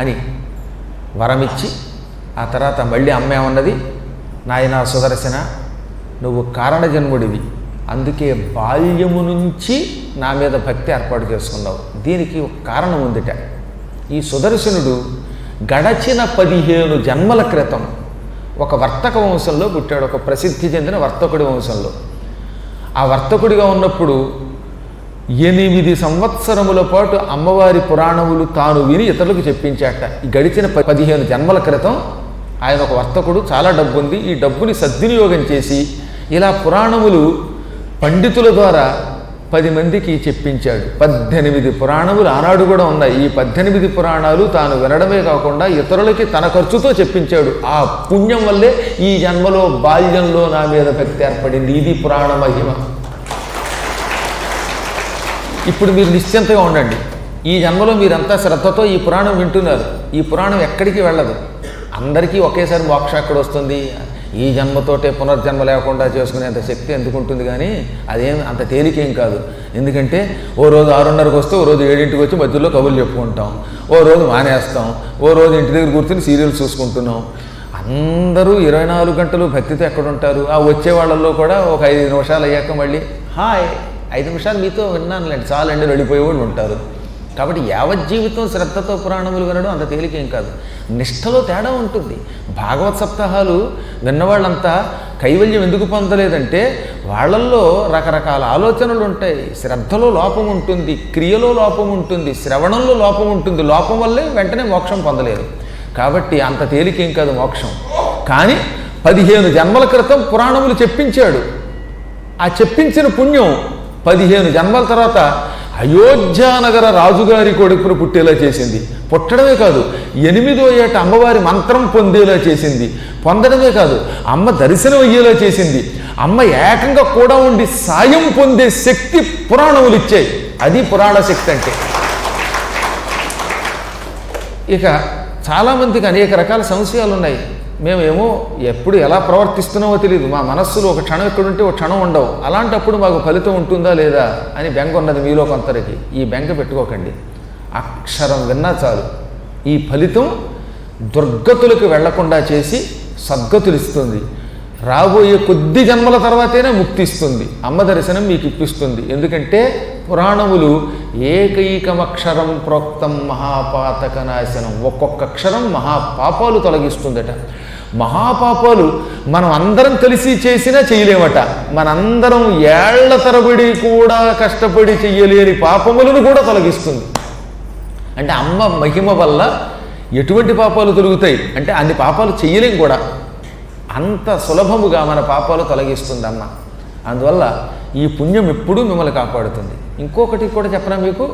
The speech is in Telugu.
అని వరమిచ్చి ఆ తర్వాత మళ్ళీ అమ్మ ఏమన్నది, నాయనా సుదర్శన, నువ్వు కారణజన్ముడివి, అందుకే బాల్యము నుంచి నా మీద భక్తి ఏర్పాటు చేసుకున్నావు. దీనికి ఒక కారణం ఉందిట. ఈ సుదర్శనుడు గడచిన 15 జన్మల క్రితం ఒక వర్తక వంశంలో పుట్టాడు, ఒక ప్రసిద్ధి చెందిన వర్తకుడి వంశంలో. ఆ వర్తకుడిగా ఉన్నప్పుడు 8 సంవత్సరముల పాటు అమ్మవారి పురాణములు తాను విని ఇతరులకు చెప్పించాట. ఈ గడిచిన 15 జన్మల క్రితం ఆయన ఒక వర్తకుడు, చాలా డబ్బు ఉంది. ఈ డబ్బుని సద్వినియోగం చేసి ఇలా పురాణములు పండితుల ద్వారా 10 మందికి చెప్పించాడు. 18 పురాణములు ఆనాడు కూడా ఉన్నాయి. ఈ 18 పురాణాలు తాను వినడమే కాకుండా ఇతరులకి తన ఖర్చుతో చెప్పించాడు. ఆ పుణ్యం వల్లే ఈ జన్మలో బాల్యంలో నా మీద భక్తి ఏర్పడింది. ఇది పురాణ మహిమ. ఇప్పుడు మీరు నిశ్చింతగా ఉండండి. ఈ జన్మలో మీరంతా శ్రద్ధతో ఈ పురాణం వింటున్నారు. ఈ పురాణం ఎక్కడికి వెళ్ళదు. అందరికీ ఒకేసారి మోక్షం ఎక్కడ వస్తుంది? ఈ జన్మతోటే పునర్జన్మ లేకుండా చేసుకునేంత శక్తి ఎందుకు ఉంటుంది? కానీ అదేం అంత తేలికేం కాదు. ఎందుకంటే ఓ రోజు 6:30కి వస్తే, ఓ రోజు 7ంటికి వచ్చి మధ్యలో కబుర్లు చెప్పుకుంటాం, ఓ రోజు మానేస్తాం, ఓ రోజు ఇంటి దగ్గర కూర్చొని సీరియల్స్ చూసుకుంటున్నాం. అందరూ 24 గంటలు భక్తితో ఎక్కడుంటారు? ఆ వచ్చే వాళ్ళల్లో కూడా ఒక 5 నిమిషాలు అయ్యాక మళ్ళీ హాయ్ 5 నిమిషాలు మీతో విన్నానులేండి చాలండి వెళ్ళిపోయేవాళ్ళు ఉంటారు. కాబట్టి యావజ్జీవితం శ్రద్ధతో పురాణములు వినడం అంత తేలికేం కాదు. నిష్టలో తేడా ఉంటుంది. భాగవత్ సప్తాహాలు విన్నవాళ్ళంతా కైవల్యం ఎందుకు పొందలేదంటే వాళ్ళల్లో రకరకాల ఆలోచనలు ఉంటాయి. శ్రద్ధలో లోపం ఉంటుంది, క్రియలో లోపం ఉంటుంది, శ్రవణంలో లోపం ఉంటుంది. లోపం వల్లే వెంటనే మోక్షం పొందలేరు. కాబట్టి అంత తేలికేం కాదు మోక్షం. కానీ 15 జన్మల క్రితం పురాణములు చెప్పించాడు. ఆ చెప్పించిన పుణ్యం 15 జన్మల తర్వాత అయోధ్యానగర రాజుగారి కొడుకును పుట్టేలా చేసింది. పుట్టడమే కాదు, 8వ ఏట అమ్మవారి మంత్రం పొందేలా చేసింది. పొందడమే కాదు, అమ్మ దర్శనం అయ్యేలా చేసింది. అమ్మ ఏకంగా కూడా ఉండి సాయం పొందే శక్తి పురాణములు ఇచ్చాయి. అది పురాణ శక్తి అంటే. ఇక చాలామందికి అనేక రకాల సంశయాలు ఉన్నాయి. మేమేమో ఎప్పుడు ఎలా ప్రవర్తిస్తున్నామో తెలియదు. మా మనస్సులో ఒక క్షణం ఎక్కడుంటే ఒక క్షణం ఉండవు. అలాంటప్పుడు మాకు ఫలితం ఉంటుందా లేదా అని బెంగ ఉన్నది మీలో కొందరికి. ఈ బెంగ పెట్టుకోకండి. అక్షరం విన్నా చాలు. ఈ ఫలితం దుర్గతులకు వెళ్లకుండా చేసి సద్గతులు ఇస్తుంది. రాబోయే కొద్ది జన్మల తర్వాతనే ముక్తి ఇస్తుంది. అమ్మ దర్శనం మీకు ఇప్పిస్తుంది. ఎందుకంటే పురాణములు ఏకైకమక్షరం ప్రోక్తం మహాపాతక నాశనం. ఒక్కొక్క అక్షరం మహాపాపాలు తొలగిస్తుందట. మహాపాపాలు మనం అందరం కలిసి చేసినా చేయలేమట. మనందరం ఏళ్ల తరబడి కూడా కష్టపడి చెయ్యలేని పాపములను కూడా తొలగిస్తుంది. అంటే అమ్మ మహిమ వల్ల ఎటువంటి పాపాలు తొలుగుతాయి అంటే అన్ని పాపాలు చెయ్యలేం కూడా. అంత సులభముగా మన పాపాలు తొలగిస్తుంది అమ్మ. అందువల్ల ఈ పుణ్యం ఎప్పుడూ మిమ్మల్ని కాపాడుతుంది. ఇంకొకటి కూడా చెప్పనా మీకు,